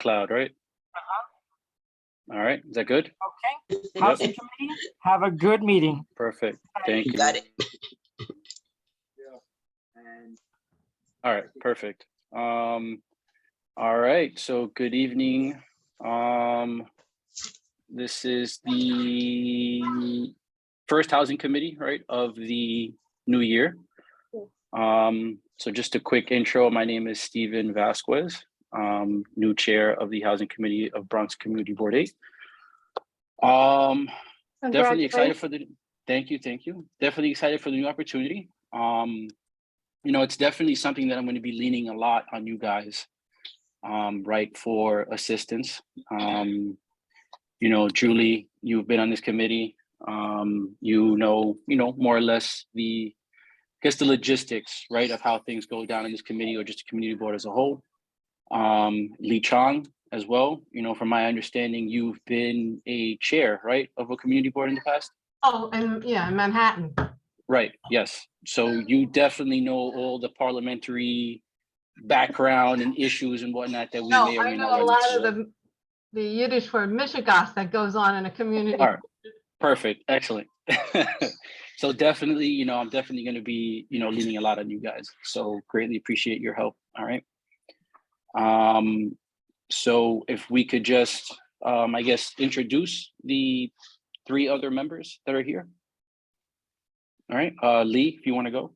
Cloud, right? All right, is that good? Okay, Housing Committee, have a good meeting. Perfect, thank you. Got it. All right, perfect. All right, so good evening. This is the first Housing Committee, right, of the new year. So just a quick intro, my name is Steven Vasquez, new chair of the Housing Committee of Bronx Community Board 8. Definitely excited for the, thank you. Definitely excited for the new opportunity. You know, it's definitely something that I'm going to be leaning a lot on you guys, right, for assistance. You know, Julie, you've been on this committee. You know, more or less the logistics, right, of how things go down in this committee or just the community board as a whole. Lee Chong as well, you know, from my understanding, you've been a chair, right, of a community board in the past? Oh, and yeah, in Manhattan. Right, yes. So you definitely know all the parliamentary background and issues and whatnot that we No, may or I may know not a run lot into. of the Yiddish word mishigas that goes on in a community. All right, perfect, excellent. So definitely, you know, I'm definitely going to be, you know, leaning a lot on you guys. So greatly appreciate your help. All right. So if we could just, I guess, introduce the 3 other members that are here. All right, Lee, if you want to go.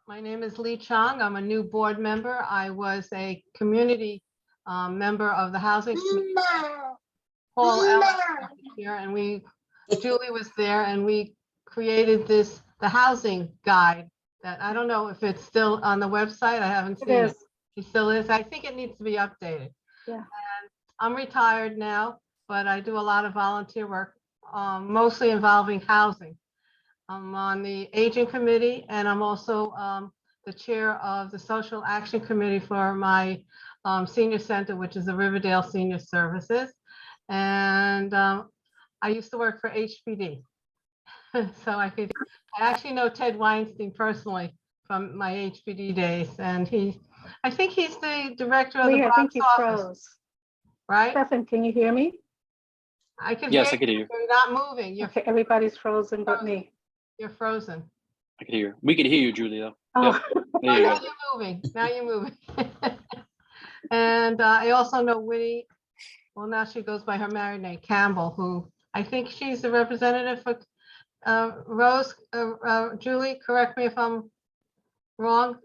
My name is Lee Chong. I'm a new board member. I was a community member of the Housing Committee. Paul Ellis was here, and Julie was there, and we created the housing guide that I don't know if it's still on the website. I haven't seen it. It still is. I think it needs to be updated. Yeah. And I'm retired now, but I do a lot of volunteer work, mostly involving housing. I'm on the Aging Committee, and I'm also the chair of the Social Action Committee for my senior center, which is the Riverdale Senior Services. And I used to work for HPD. So I actually know Ted Weinstein personally from my HPD days. And I think he's the director of the I think Bronx you office, froze. right? Stefan, can you hear me? I can Yes, hear I can hear you. You're not moving. You're, Okay, everybody's frozen but me. you're frozen. I can hear you. We can hear you, Julie, though. Oh, Yep. Oh, There you now go. you're moving. Now you're moving. And I also know Winnie. Well, now she goes by her married name, Campbell, who I think she's the representative for Rose. Julie, correct me if I'm wrong.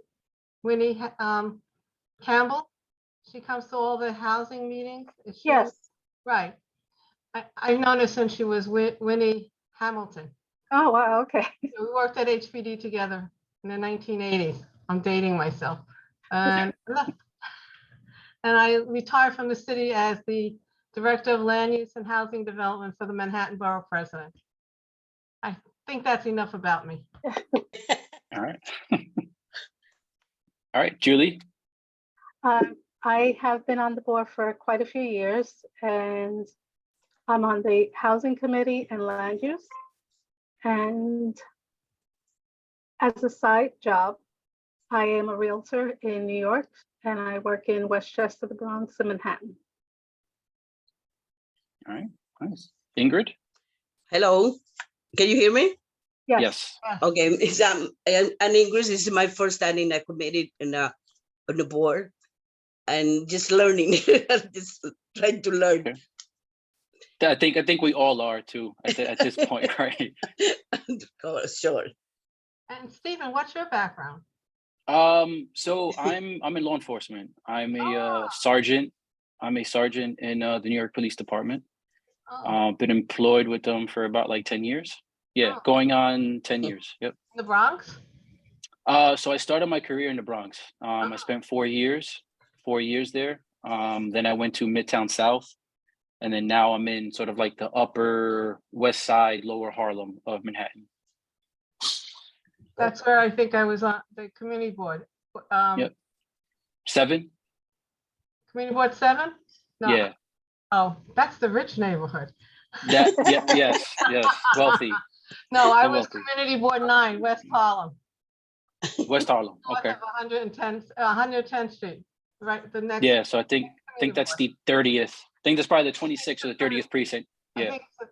Winnie Campbell. She comes to all the housing meetings. Is she- yes. Right. I've known her since she was Winnie Hamilton. Oh, wow, okay. We worked at HPD together in the 1980s. I'm dating myself. And I retired from the city as the Director of Land Use and Housing Development for the Manhattan Borough President. I think that's enough about me. All right. All right, Julie. I have been on the board for quite a few years, and I'm on the Housing Committee and Land Use. And as a side job, I am a realtor in New York, and I work in Westchester, the Bronx, and Manhattan. All right, nice. Ingrid? Hello, can you hear me? Yes. Okay, it's and Ingrid, this is my first time in a committee on the board, and just learning, just trying to learn. Okay. I think we all are too at this point, right? Oh, sure. And Stephen, what's your background? So I'm in law enforcement. I'm a sergeant. I'm a sergeant in the New York Police Department. Been employed with them for about like 10 years. Yeah, going on 10 years. Yep. In the Bronx? So I started my career in the Bronx. I spent 4 years there. Then I went to Midtown South, and then now I'm in sort of like the Upper West Side, Lower Harlem of Manhattan. That's where I think I was on the community board. Yep. 7? Community board 7? No. Yeah. Oh, that's the rich neighborhood. That. Yeah. Yes. Wealthy. No, I The was wealthy. community board 9, West Harlem. West Harlem. North Okay. of 110th Street, right? The next. Yeah. So I think think that's the 30th. I think that's probably the 26th or the 30th precinct. I Yeah. think it's the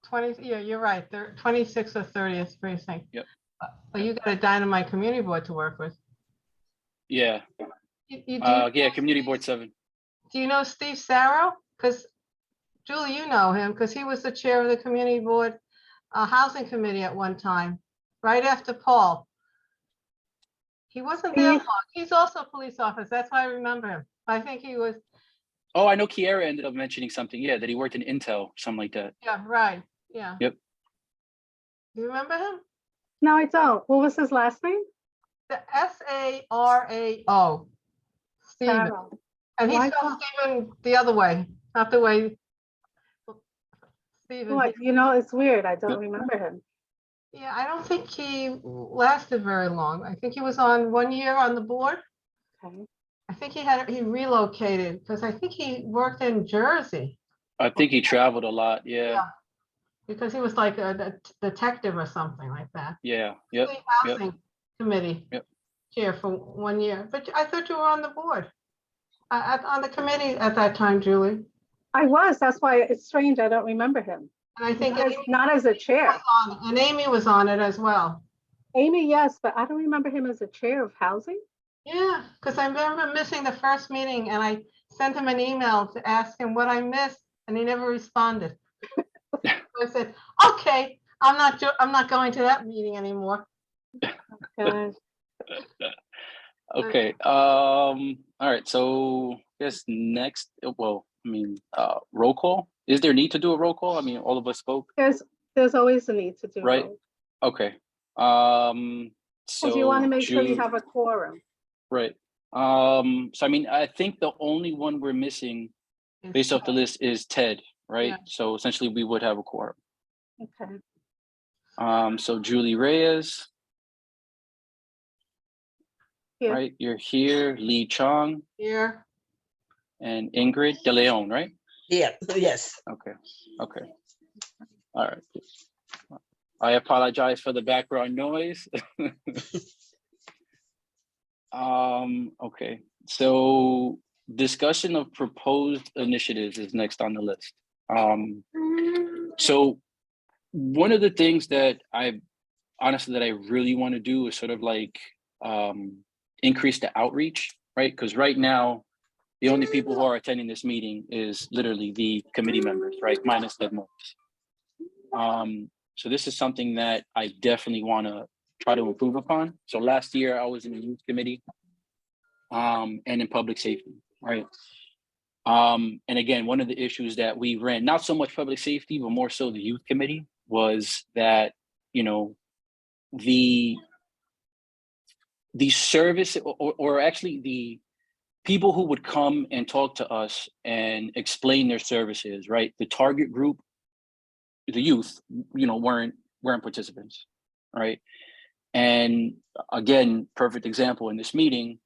20, yeah, you're right, 26th or 30th precinct. Yep. But you got a Dynamite Community Board to work with. Yeah. You Yeah, Community Board 7. Do you know Steve Sarro? Because Julie, you know him, because he was the chair of the Community Board Housing Committee at one time, right after Paul. He wasn't there long. He's also a police officer. That's why I remember him. I think he was, Oh, I know Kiera ended up mentioning something. Yeah, that he worked in Intel, something like that. yeah, right, yeah. Yep. You remember him? No, I don't. What was his last name? The Sarao. Stephen. Sarah. And he Why spelled not? Stephen the other way, not the way. Stephen. What, you know, it's weird. I don't remember him. Yeah, I don't think he lasted very long. I think he was on 1 year on the board. Okay. I think he relocated because I think he worked in Jersey I think he traveled a lot. Yeah. Yeah. because he was like a detective or something like that. Yeah. Yep. State Housing Committee Yep. chair for 1 year, but I thought you were on the board. On the committee at that time, Julie. I was, that's why it's strange. I don't remember him. And I think Not as a chair. and Amy was on it as well. Amy, yes, but I don't remember him as a chair of housing. Yeah, because I remember missing the first meeting and I sent him an email to ask him what I missed and he never responded. So I said, okay, I'm not going to that meeting anymore. Gosh. Okay. All right. So I guess next, well, I mean, roll call. Is there need to do a roll call? I mean, all of us spoke, There's always a need to do. right? both. Okay. So Because you want to make sure you June- have a quorum. right. So I mean, I think the only one we're missing based off the list is Ted, right? Yeah. So essentially we would have a quorum. Okay. So Julie Reyes, Here. right? You're here, Lee Chong Here, and Ingrid De Leon, right? Yeah, yes. Okay, okay. All right. I apologize for the background noise. Okay, so discussion of proposed initiatives is next on the list. So one of the things that I really want to do is sort of like increase the outreach, right? Because right now, the only people who are attending this meeting is literally the committee members, right? Minus Ted Morris. So this is something that I definitely want to try to improve upon. So last year I was in the youth committee and in public safety, right? And again, one of the issues that we ran, not so much public safety, but more so the youth committee, was that, you know, the service or actually the people who would come and talk to us and explain their services, right? The target group, the youth, you know, weren't participants, right? And again, perfect example in this meeting,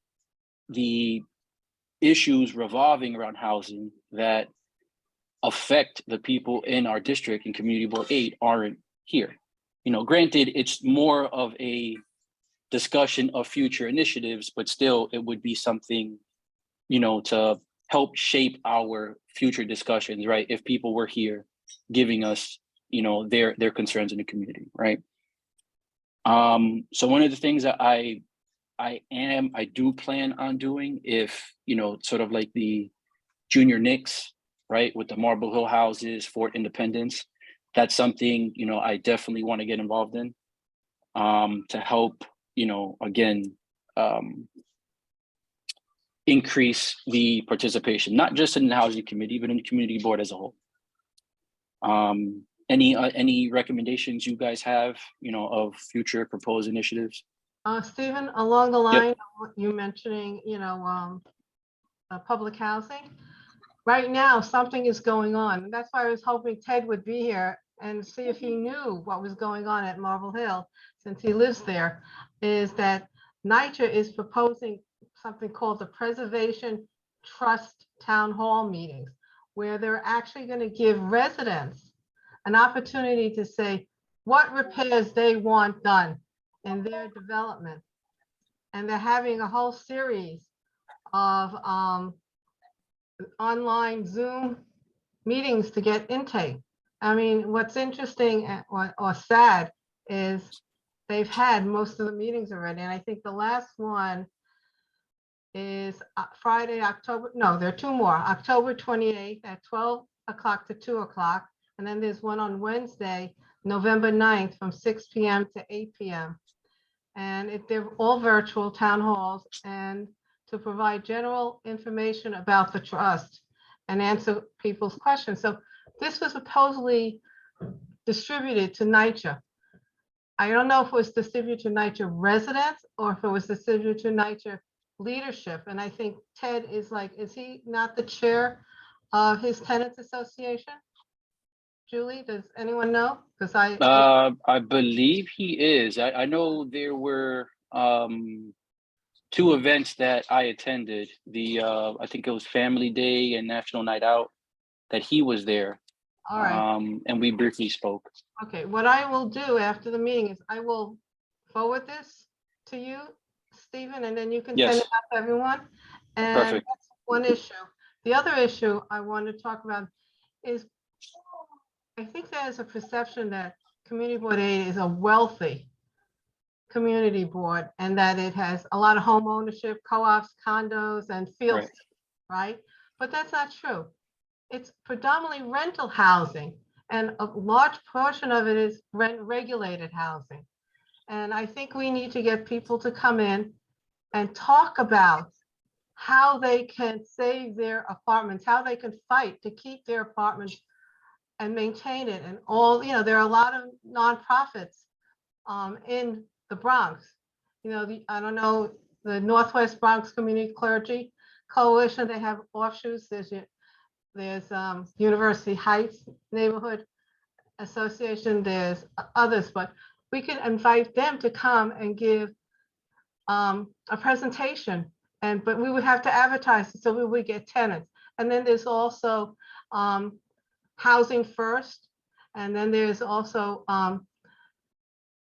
the issues revolving around housing that affect the people in our district and Community Board 8 aren't here. You know, granted, it's more of a discussion of future initiatives, but still it would be something, you know, to help shape our future discussions, right? If people were here giving us, you know, their concerns in the community, right? So one of the things that I do plan on doing, if, you know, sort of like the junior Knicks, right, with the Marble Hill houses, Fort Independence, that's something, you know, I definitely want to get involved in to help, you know, again, increase the participation, not just in the housing committee, but in the community board as a whole. Any recommendations you guys have, you know, of future proposed initiatives? Stephen, along the line of what you mentioning, you know, public housing. Right now, something is going on. And that's why I was hoping Ted would be here and see if he knew what was going on at Marble Hill, since he lives there, is that NYCHA is proposing something called the Preservation Trust Town Hall meetings, where they're actually going to give residents an opportunity to say what repairs they want done in their development. And they're having a whole series of online Zoom meetings to get intake. I mean, what's interesting or sad is they've had most of the meetings already, and I think the last one is Friday, there are two more, October 28th at 12 o'clock to 2 o'clock. And then there's one on Wednesday, November 9th from 6 p.m. to 8 p.m. And they're all virtual town halls and to provide general information about the trust and answer people's questions. So this was supposedly distributed to NYCHA. I don't know if it was distributed to NYCHA residents or if it was distributed to NYCHA leadership. And I think Ted is he not the chair of his tenants association? Julie, does anyone know? Because I believe he is. I know there were two events that I attended. I think it was Family Day and National Night Out, that he was there. all right. And we briefly spoke. Okay, what I will do after the meeting is I will forward this to you, Stephen, and then you can send Yes. it out to everyone. And Perfect. that's one issue. The other issue I want to talk about is I think there's a perception that Community Board 8 is a wealthy community board and that it has a lot of home ownership, co-ops, condos, and fields, right? But that's not true. It's predominantly rental housing, and a large portion of it is rent-regulated housing. And I think we need to get people to come in and talk about how they can save their apartments, how they can fight to keep their apartments and maintain it. And there are a lot of nonprofits in the Bronx. I don't know, the Northwest Bronx Community Clergy Coalition, they have offshoots. There's University Heights Neighborhood Association, there's others, but we can invite them to come and give a presentation, but we would have to advertise it so we would get tenants. And then there's also Housing First, and then there's also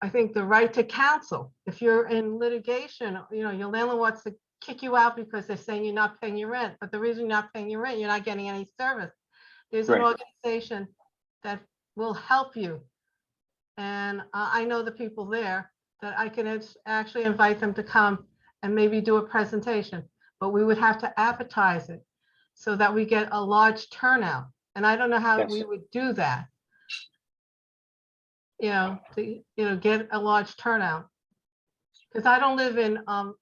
I think the right to counsel. If you're in litigation, your landlord wants to kick you out because they're saying you're not paying your rent, but the reason you're not paying your rent, you're not getting any service. There's an organization that will help you. And I know the people there that I can actually invite them to come and maybe do a presentation, but we would have to advertise it so that we get a large turnout. And I don't know how we would do that. To get a large turnout. Because I don't live in a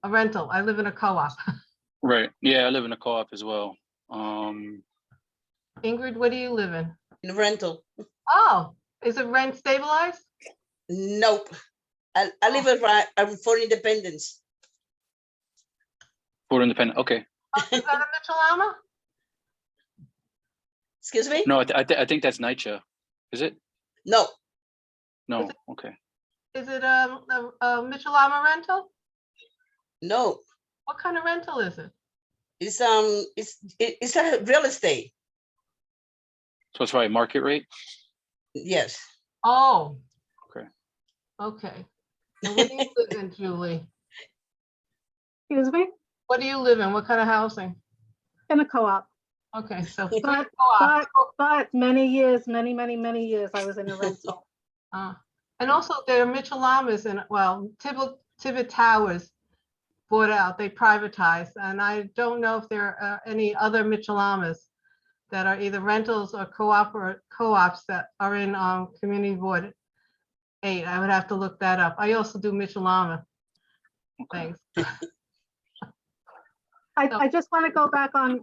rental, I live in a co-op. Right. Yeah, I live in a co-op as well. Ingrid, what do you live in? In rental. Oh, is it rent stabilized? Nope. I live I'm for independence. For independent. Okay. Is that a Mitchell-Lama? Excuse me? No, I think that's NYCHA. Is it? No. No. Okay. Is it a Mitchell-Lama rental? No. What kind of rental is it? It's a real estate. So it's right market rate. Yes. Oh. Okay. Okay. And what do you live in, Julie? Excuse me, What do you live in? What kind of housing? in a co-op. Okay, so But, co-op. but many years, many years, I was in a rental. And also there are Mitchell-Lamas and, well, Tibbet Towers bought out, they privatized. And I don't know if there are any other Mitchell-Lamas that are either rentals or co-ops that are in Community Board 8. I would have to look that up. I also do Mitchell-Lama. Thanks. I just want to go back on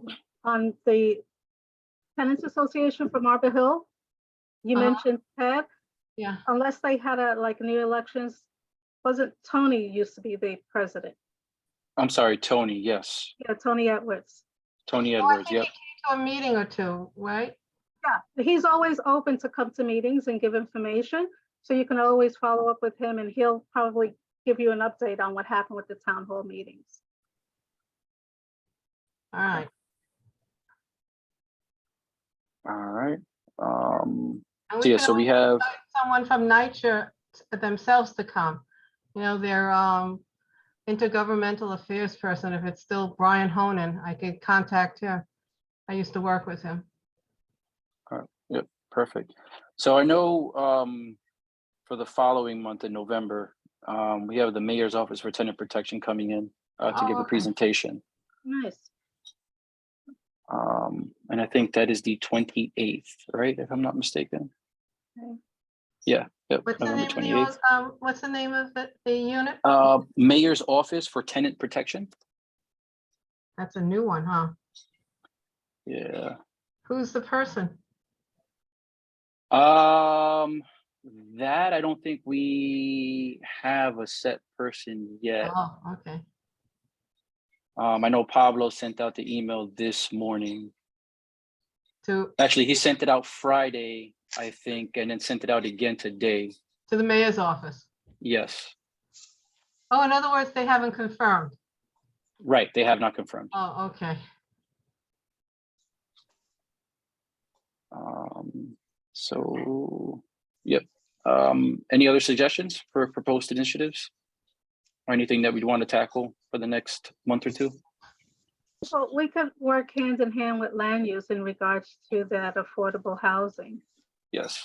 the Tenants Association from Arbor Hill. You mentioned Ted. Yeah. Unless they had new elections, wasn't Tony used to be the president? I'm sorry, Tony. Yes. Yeah, Tony Edwards. Tony Oh, I Edwards. think Yep. he came to a meeting or two, right? Yeah, he's always open to come to meetings and give information. So you can always follow up with him and he'll probably give you an update on what happened with the town hall meetings. All right. All right. And So yeah, can so we also have. invite someone from NYCHA themselves to come. Their intergovernmental affairs person, if it's still Brian Honan, I could contact him I used to work with him. Yep, perfect. So I know for the following month in November, we have the mayor's office for tenant protection coming in to give a Okay. presentation. Nice. And I think that is the 28th, right? If I'm not mistaken. Okay. Yeah, yep, What's the November name of 28th. what's the name of the unit? Mayor's office for tenant protection. That's a new one, huh? Yeah. Who's the person? That I don't think we have a set person yet. Oh, okay. I know Pablo sent out the email this morning. To Actually, he sent it out Friday, I think, and then sent it out again today. the mayor's office. Yes, Oh, in other words, they haven't confirmed. right. They have not confirmed. Oh, okay. So, yep. Any other suggestions for proposed initiatives? Or anything that we'd want to tackle for the next month or two? Well, we could work hand in hand with land use in regards to that affordable housing. Yes.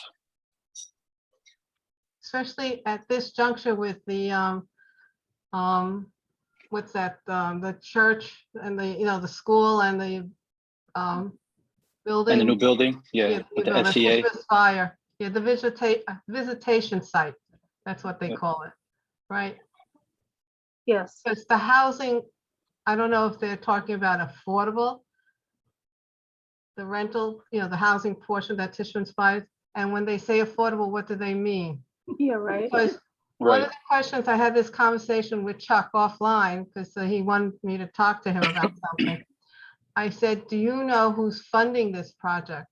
Especially at this juncture with the what's that, the church and the, the school and the building. And the new building, yeah, with the SCA. Fire, yeah, the visitation site, that's what they Yep. call it, right? Yes. Because the housing, I don't know if they're talking about affordable, the rental, the housing portion that Tishman Spires, and when they say affordable, what do they mean? Yeah, right. Because one of Right. the questions, I had this conversation with Chuck offline, because he wanted me to talk to him about something. I said, do you know who's funding this project?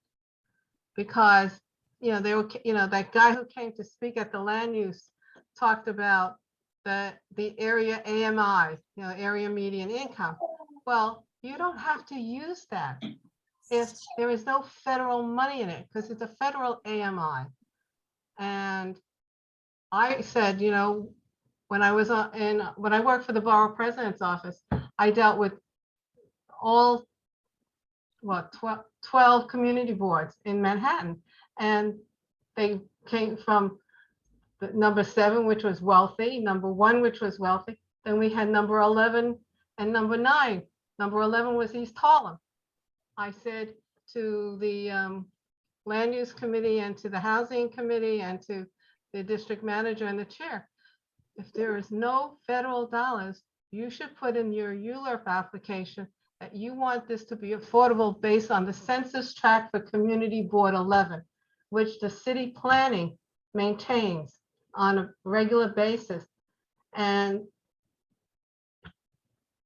Because, they were, that guy who came to speak at the land use talked about the area AMI, area median income. Well, you don't have to use that if there is no federal money in it, because it's a federal AMI. And I said, when I was when I worked for the borough president's office, I dealt with all 12 community boards in Manhattan, and they came from the number 7, which was wealthy, number 1, which was wealthy. Then we had number 11 and number 9. Number 11 was East Harlem. I said to the land use committee and to the housing committee and to the district manager and the chair, if there is no federal dollars, you should put in your ULURP application that you want this to be affordable based on the census tract for Community Board 11, which the city planning maintains on a regular basis. And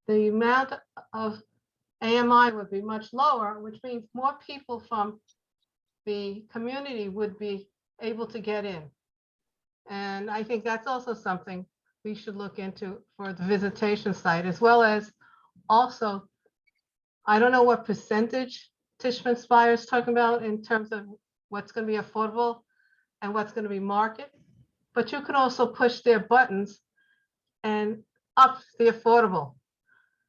the amount of AMI would be much lower, which means more people from the community would be able to get in. And I think that's also something we should look into for the visitation site, as well as also, I don't know what percentage Tishman Spire is talking about in terms of what's going to be affordable and what's going to be market, but you can also push their buttons and up the affordable.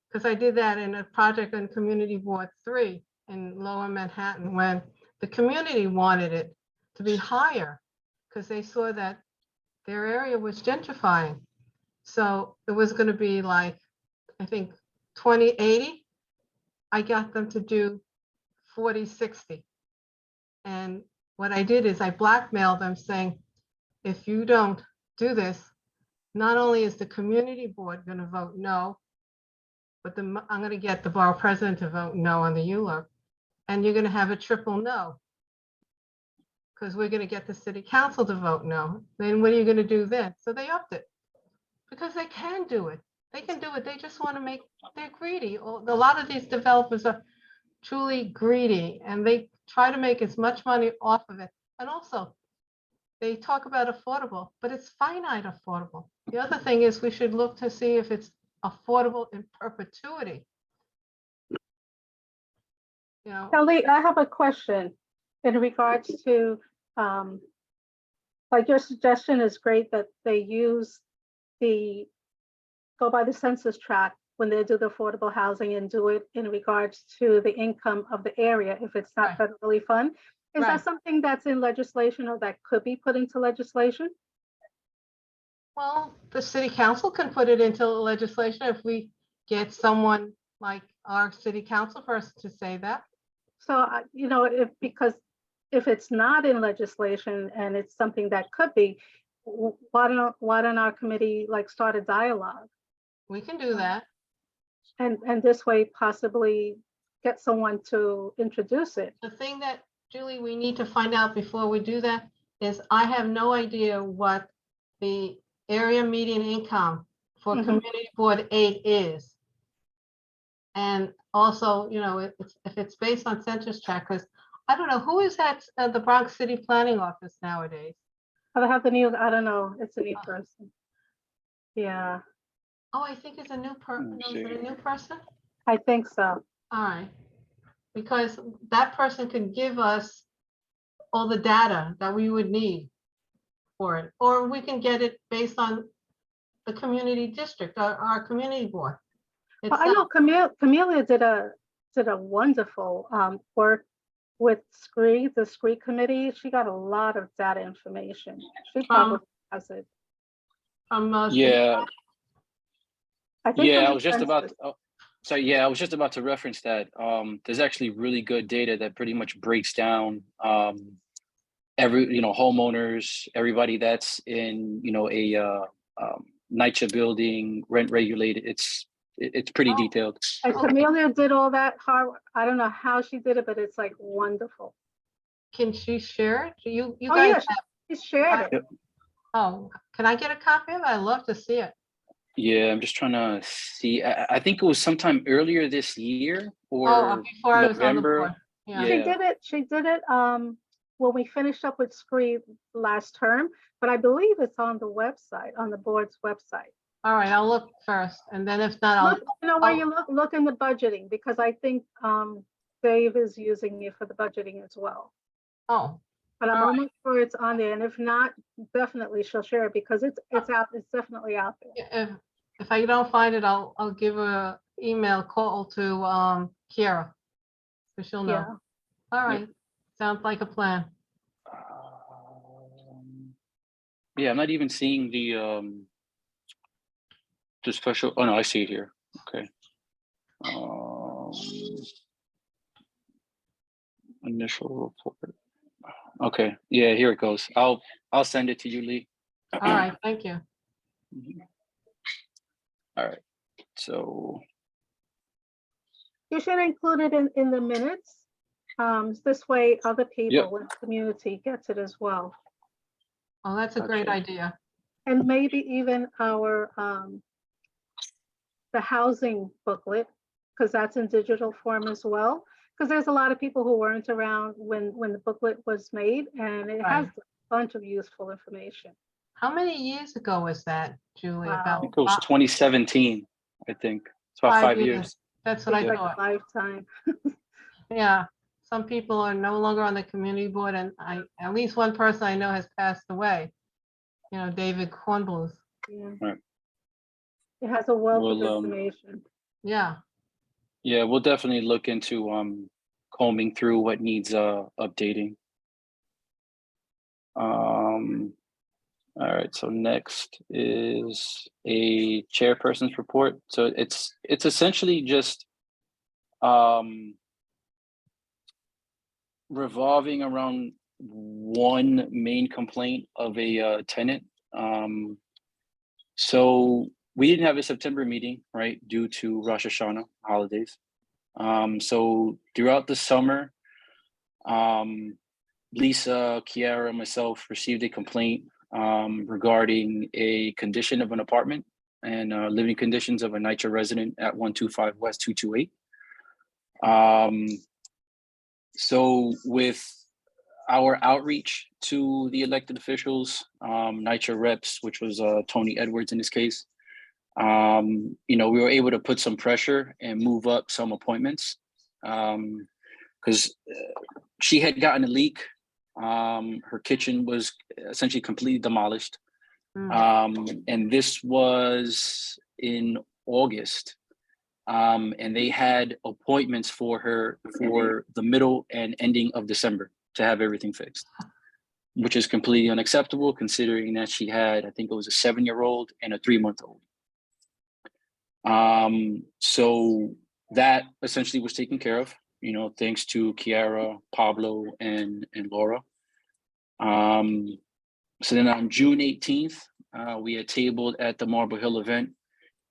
Because I did that in a project on Community Board 3 in Lower Manhattan, when the community wanted it to be higher because they saw that their area was gentrifying. So it was going to be like, I think 20/80. I got them to do 40/60. And what I did is I blackmailed them saying, if you don't do this, not only is the community board going to vote no, but I'm going to get the borough president to vote no on the ULURP. And you're going to have a triple no, because we're going to get the city council to vote no. Then what are you going to do then? So they upped it because they can do it. They can do it. They just want to make, they're greedy. A lot of these developers are truly greedy, and they try to make as much money off of it. And also, they talk about affordable, but it's finite affordable. The other thing is we should look to see if it's affordable in perpetuity. Kelly, I have a question in regards to, like your suggestion is great that they use go by the census tract when they do the affordable housing and do it in regards to the income of the area, if it's not federally funded. Is Right. that something that's in legislation or that could be put into legislation? Well, the city council can put it into legislation if we get someone like our city council person to say that. So, you know, because if it's not in legislation and it's something that could be, why don't our committee like start a dialogue? We can do that. And this way possibly get someone to introduce it. The thing that, Julie, we need to find out before we do that is I have no idea what the area median income for Mhm. Community Board 8 is. And also, you know, if it's based on census tract, because I don't know, who is at the Bronx City Planning Office nowadays? I have the new, I don't know, it's a new person. Yeah, Oh, I think it's a new person. Is it a new person? I think so. All right. Because that person could give us all the data that we would need for it, or we can get it based on the community district, our community board. Well, I know Camelia did a wonderful work with SCREE, the SCREE committee. She got a lot of data information. She probably has it. From Yeah, I think. yeah, from I was just the about, census. I was just about to reference that. There's actually really good data that pretty much breaks down every, homeowners, everybody that's in, a NYCHA building, rent regulated. It's pretty detailed. And Camelia did all that hard. I don't know how she did it, but it's like wonderful. Can she share it? You Oh, guys yeah, have, she shared it. Yep. oh, can I get a copy of it? I'd love to see it. Yeah, I'm just trying to see. I think it was sometime earlier this year Oh, or before I was on the November. board. Yeah. Yeah. She did it when we finished up with SCREE last term, but I believe it's on the website, on the board's website. All right, I'll look first, and then if not, I'll, Look, you know, where you look in the budgeting, because I think Dave is using it for the budgeting as well. oh, But I'm All right. almost sure it's on there, and if not, definitely she'll share it because it's out, it's definitely out there. if I don't find it, I'll give a email call to Kiara, so she'll know. Yeah. All right, sounds like a plan. Yeah, I'm not even seeing the special. Oh no, I see it here. Okay. Initial report. Okay. Yeah, here it goes. I'll send it to you, Lee. All right, thank you. All right. So You should include it in the minutes. This way other people in the community gets it as well. Oh, that's a great Gotcha. idea. And maybe even our, the housing booklet, because that's in digital form as well. Because there's a lot of people who weren't around when the booklet was made, and it has Right. a bunch of useful information. How many years ago was that, Julie? Wow. I About think it was 2017. I think it's about 5 years. That's what I It's like thought. a lifetime. Yeah, some people are no longer on the community board, and at least one person I know has passed away. You know, David Kornbluth. Yeah. Right. It has a wealth of Well, information. Yeah, Yeah, we'll definitely look into combing through what needs updating. All right, so next is a chairperson's report. So it's essentially just revolving around one main complaint of a tenant. So we didn't have a September meeting, right, due to Rosh Hashanah holidays. So throughout the summer, Lisa, Kiara, myself received a complaint regarding a condition of an apartment and living conditions of a NYCHA resident at 125 West 228. So with our outreach to the elected officials, NYCHA reps, which was Tony Edwards in this case, we were able to put some pressure and move up some appointments because she had gotten a leak. Her kitchen was essentially completely demolished. And this was in August. And they had appointments for her for the middle and ending of December to have everything fixed, which is completely unacceptable considering that she had, I think it was a 7-year-old and a 3-month-old. So that essentially was taken care of, you know, thanks to Kiara, Pablo, and Laura. So then on June 18th, we had tabled at the Marble Hill event.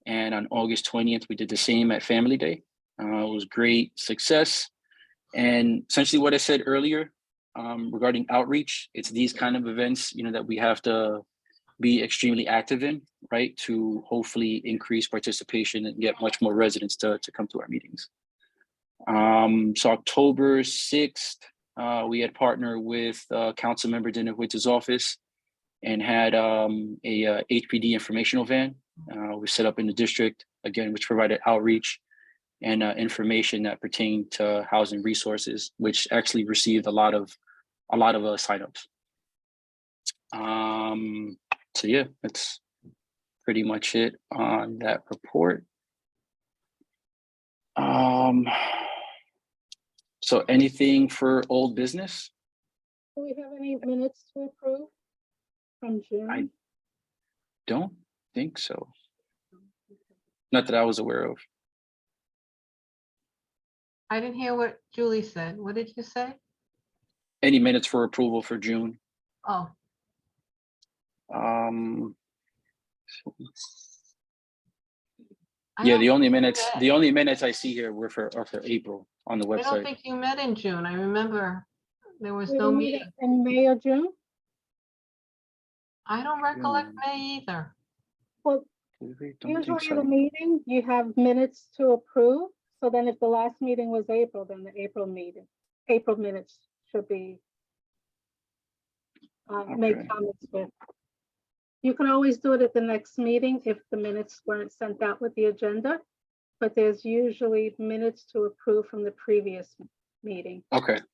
And on August 20th, we did the same at Family Day. It was great success. And essentially what I said earlier regarding outreach, it's these kind of events, you know, that we have to be extremely active in, right? To hopefully increase participation and get much more residents to come to our meetings. So October 6th, we had partnered with Councilmember Dinahuita's office and had a HPD informational van. We set up in the district, again, which provided outreach and information that pertained to housing resources, which actually received a lot of signups. So yeah, that's pretty much it on that report. So anything for old business? Do we have any minutes to approve from June? Don't think so. Not that I was aware of. I didn't hear what Julie said. What did you say? Any minutes for approval for June? Oh, I Yeah, don't the only think you minutes I see here are for April on the met- I don't website. think you met in June. I remember there was We no didn't meet meeting. in May or June? I don't recollect June. May either. Well, Don't think usually at so. a meeting, you have minutes to approve. So then if the last meeting was April, then the April minutes should be make Okay. comments with. You can always do it at the next meeting if the minutes weren't sent out with the agenda, but there's usually minutes to approve from the previous meeting. Okay. So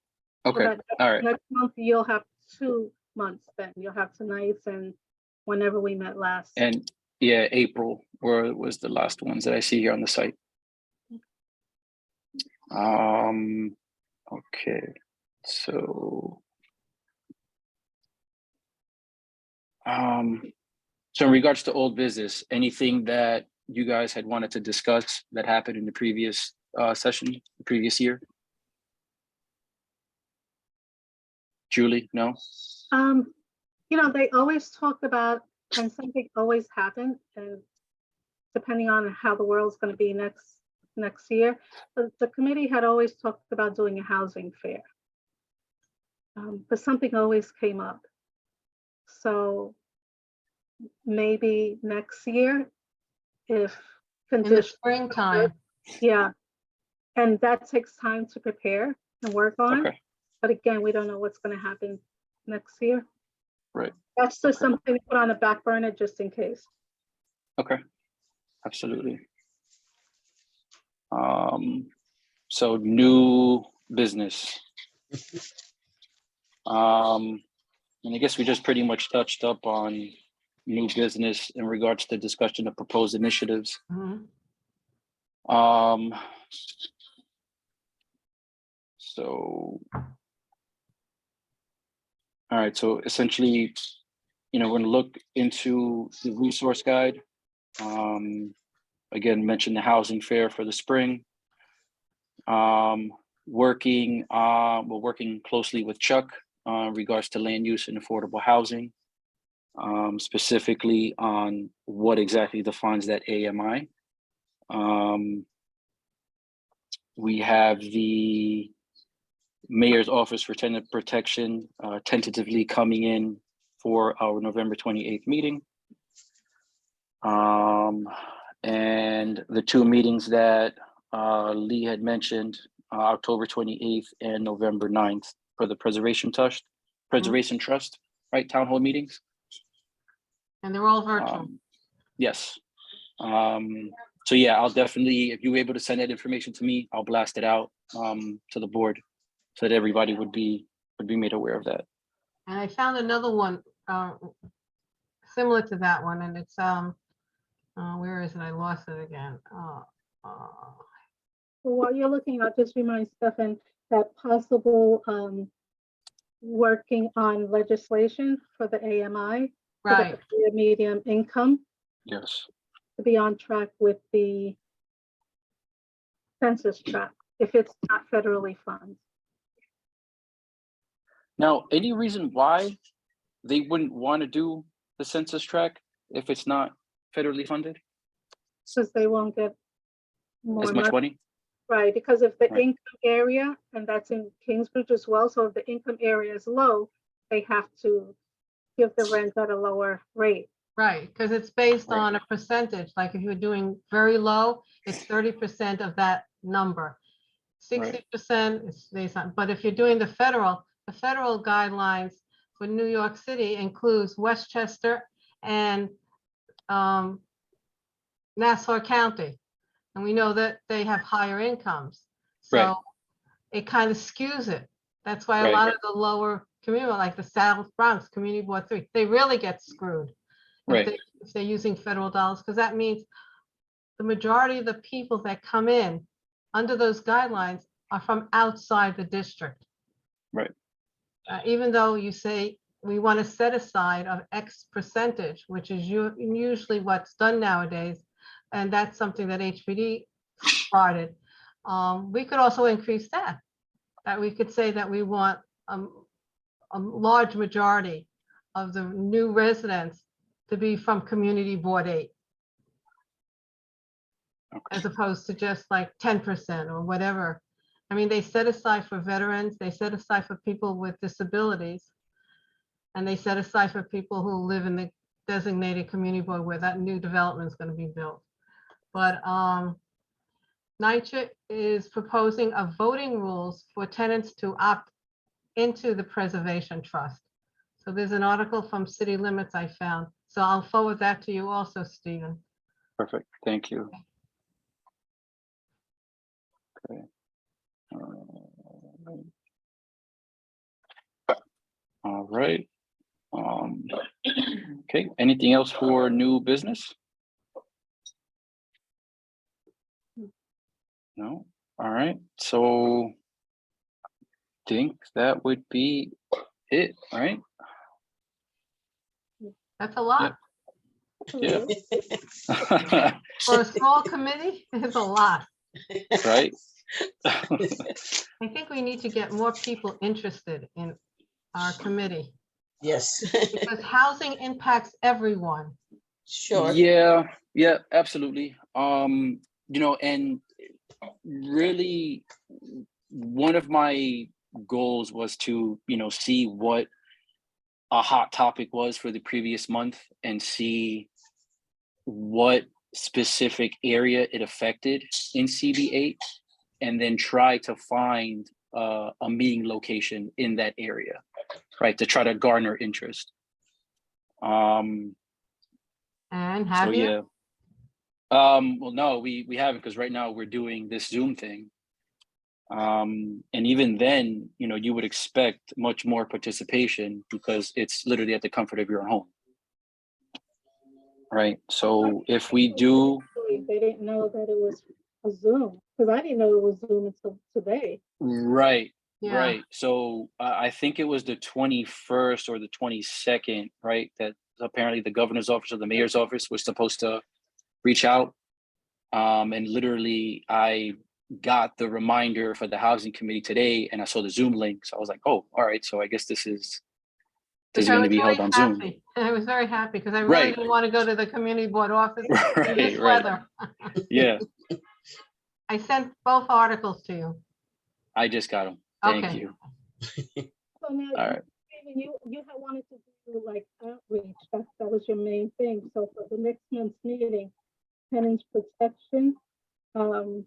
Okay. that All right. next month, you'll have 2 months then. You'll have tonight's and whenever we met last. And yeah, April was the last ones that I see here on the site. Okay. So so in regards to old business, anything that you guys had wanted to discuss that happened in the previous session, the previous year? Julie, no? You know, they always talk about, and something always happened, and depending on how the world's going to be next year, but the committee had always talked about doing a housing fair. But something always came up. So maybe next year, if In the conditions, springtime. yeah, and that takes time to prepare and work on. Okay. But again, we don't know what's going to happen next year. Right. That's just Okay. something to put on the back burner just in case. Okay. Absolutely. So new business. And I guess we just pretty much touched up on new business in regards to discussion of proposed initiatives. Mhm. So, all right, so essentially, you know, we're gonna look into the resource guide. Again, mention the housing fair for the spring. We're working closely with Chuck in regards to land use and affordable housing, specifically on what exactly defines that AMI. We have the Mayor's Office for Tenant Protection tentatively coming in for our November 28th meeting. And the 2 meetings that Lee had mentioned, October 28th and November 9th for the Preservation Trust, right? Town hall meetings. And they're all virtual. Yes. So yeah, I'll definitely, if you're able to send that information to me, I'll blast it out to the board so that everybody would be made aware of that. And I found another one similar to that one, and it's where is it? I lost it again. Well, while you're looking, I'll just remind Stefan that possible working on legislation for the AMI, for the Right, medium income, Yes. to be on track with the census tract, if it's not federally funded. Now, any reason why they wouldn't want to do the census tract if it's not federally funded? Because they won't get more As much money? right? Because if the Right. income area, and that's in Kingsbridge as well, so if the income area is low, they have to give the rent at a lower rate. right, because it's based Right. on a percentage, like if you're doing very low, it's 30% of that number. 60% is based on, but if you're doing the federal guidelines for New York City includes Westchester and Nassau County. And we know that they have higher incomes. Right. So it kind of skews it. That's why a Right. lot of the lower community, like the South Bronx Community Board 3, they really get screwed Right. if they're using federal dollars, because that means the majority of the people that come in under those guidelines are from outside the district. Right. Even though you say we want to set aside of X percentage, which is usually what's done nowadays, and that's something that HPD started. We could also increase that. That we could say that we want a large majority of the new residents to be from Community Board 8. Okay. As opposed to just like 10% or whatever. I mean, they set aside for veterans, they set aside for people with disabilities, and they set aside for people who live in the designated community board where that new development is going to be built. But NYCHA is proposing a voting rules for tenants to opt into the preservation trust. So there's an article from City Limits I found. So I'll forward that to you also, Stephen. Perfect. Thank you. Okay. All right. Okay, anything else for new business? No? All right, so think that would be it, right? That's a lot. Yeah. For a small committee, it's a lot. Right? I think we need to get more people interested in our committee Yes, because housing impacts everyone. sure. Yeah, absolutely. You know, and really one of my goals was to, you know, see what a hot topic was for the previous month and see what specific area it affected in CB8 and then try to find a meeting location in that area, right, to try to garner interest. And have So you? yeah. Well, no, we haven't, because right now we're doing this Zoom thing. And even then, you know, you would expect much more participation because it's literally at the comfort of your own home. Right. So if we do, They didn't know that it was a Zoom, because I didn't know it was Zoom until today. right. Yeah. Right. So I think it was the 21st or the 22nd, right? That apparently the governor's office or the mayor's office was supposed to reach out. And literally I got the reminder for the housing committee today and I saw the Zoom link. So I was like, oh, all right. So I guess this is going to be held on Zoom. I was very happy because I really Right. didn't want to go to the community board office in Right, this right. weather. Yeah, I sent both articles to you. I just got them. Thank Okay. you. So now, All right. Stephen, you had wanted to do like outreach, that was your main thing. So for the next month's meeting, tenants protection, I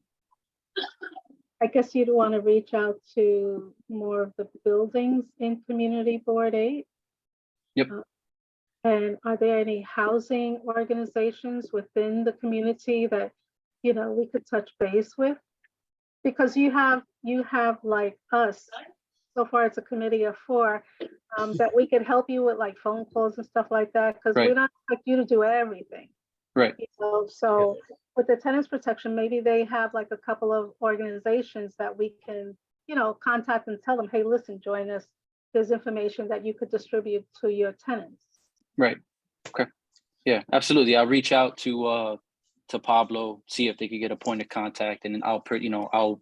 guess you'd want to reach out to more of the buildings in Community Board 8. Yep. And are there any housing organizations within the community that, you know, we could touch base with? Because you have like us, so far it's a committee of 4, that we could help you with like phone calls and stuff like that, because we Right. don't expect you to do everything. Right. So with the tenants protection, maybe they have like a couple of organizations that we can, contact and tell them, hey, listen, join us. There's information that you could distribute to your tenants. Right. Okay. Yeah, absolutely. I'll reach out to Pablo, see if they could get a point of contact, and then I'll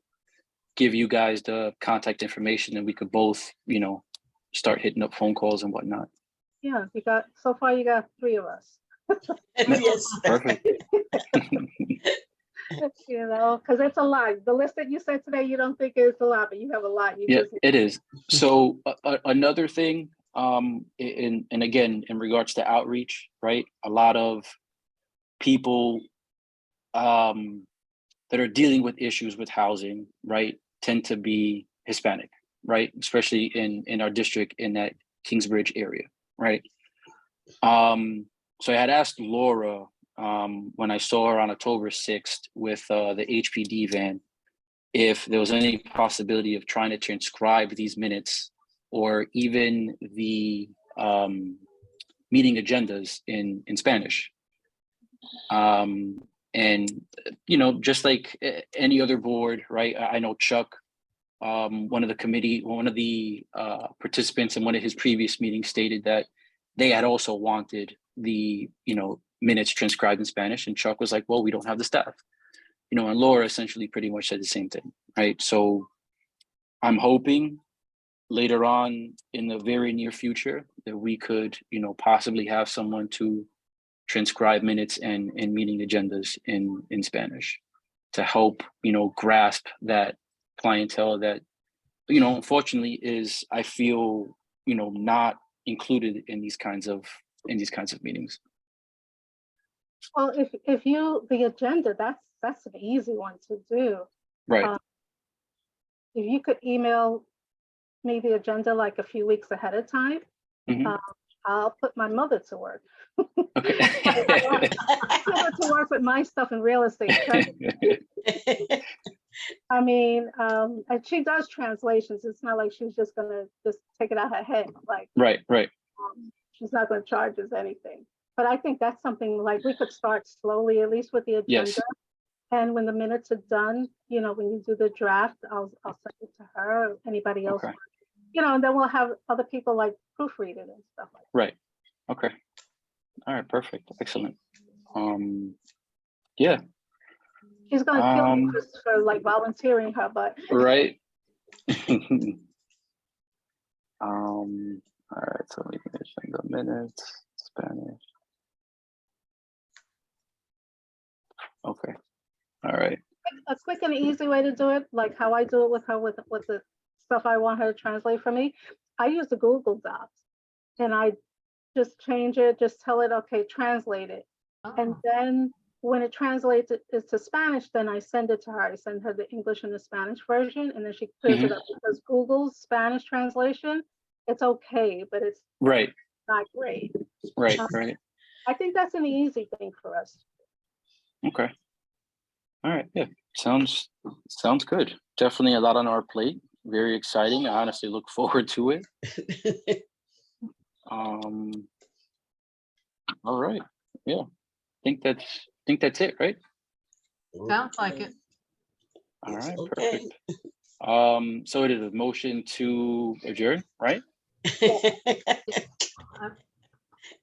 give you guys the contact information, and we could both, start hitting up phone calls and whatnot. Yeah, so far you got 3 of us. Yes. Perfect. Because it's a lot. The list that you said today, you don't think it's a lot, but you have a lot. Yeah, it is. So another thing, and again, in regards to outreach, right? A lot of people that are dealing with issues with housing, right, tend to be Hispanic, right? Especially in our district in that Kingsbridge area, right? So I had asked Laura when I saw her on October 6th with the HPD van, if there was any possibility of trying to transcribe these minutes or even the meeting agendas in Spanish. And, just like any other board, right? I know Chuck, one of the participants in one of his previous meetings stated that they had also wanted the, minutes transcribed in Spanish, and Chuck was like, well, we don't have the staff. And Laura essentially pretty much said the same thing, right? So I'm hoping later on in the very near future that we could, possibly have someone to transcribe minutes and meeting agendas in Spanish to help, grasp that clientele that, unfortunately is, I feel, not included in these kinds of meetings. Well, if the agenda, that's an easy one to do. Right. If you could email me the agenda like a few weeks ahead of time, Mhm. I'll put my mother to work. Okay. Put her to work with my stuff in real estate. I mean, and she does translations. It's not like she's just gonna just take it out her head. Like, Right. she's not gonna charge us anything. But I think that's something like we could start slowly, at least with the agenda. Yes. And when the minutes are done, when you do the draft, I'll send it to her or anybody else. Okay. And then we'll have other people like proofread it and stuff like that. Right. Okay. All right. Perfect. Excellent. Yeah. She's gonna kill me just for like volunteering her, but Right. All right. So we can mention the minutes, Spanish. Okay. All right. a quick and easy way to do it, like how I do it with her with the stuff I want her to translate for me. I use the Google Docs and I just change it, just tell it, okay, translate it. And Oh, then when it translates it to Spanish, then I send it to her. I send her the English and the Spanish version, and then she clears it up because Google's Spanish translation, it's okay, but it's Right. not great. Right. I think that's an easy thing for us. Okay. All right. Yeah. Sounds good. Definitely a lot on our plate. Very exciting. I honestly look forward to it. All right. Yeah. think that's it, right? sounds like it. All right. Okay. Perfect. So it is a motion to adjourn, right?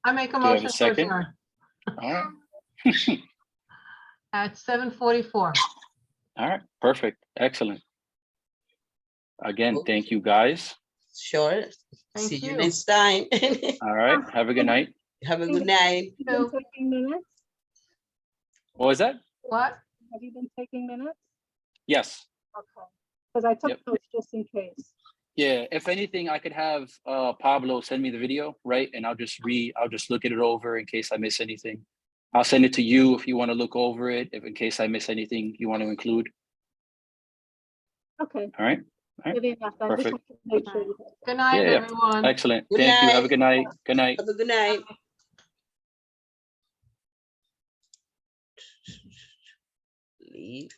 I make a Do you have a motion to second? adjourn All right. at 7:44. All right. Perfect. Excellent. Again, Okay. thank you guys. Sure. Thank See you you. next time. All right. Have a good night. Have a good night. Have you been taking minutes? What was that? What? Have you been taking minutes? Yes. Okay. Because I took Yep. notes just in case. Yeah. If anything, I could have Pablo send me the video, right? And I'll just look at it over in case I miss anything. I'll send it to you if you want to look over it, if in case I miss anything you want to include. Okay. All right. Good enough. I just Perfect. want to make sure. you have Good night, Yeah. everyone. Excellent. Good Thank you. Have a night. good night. Good night. Have a good night. Leave.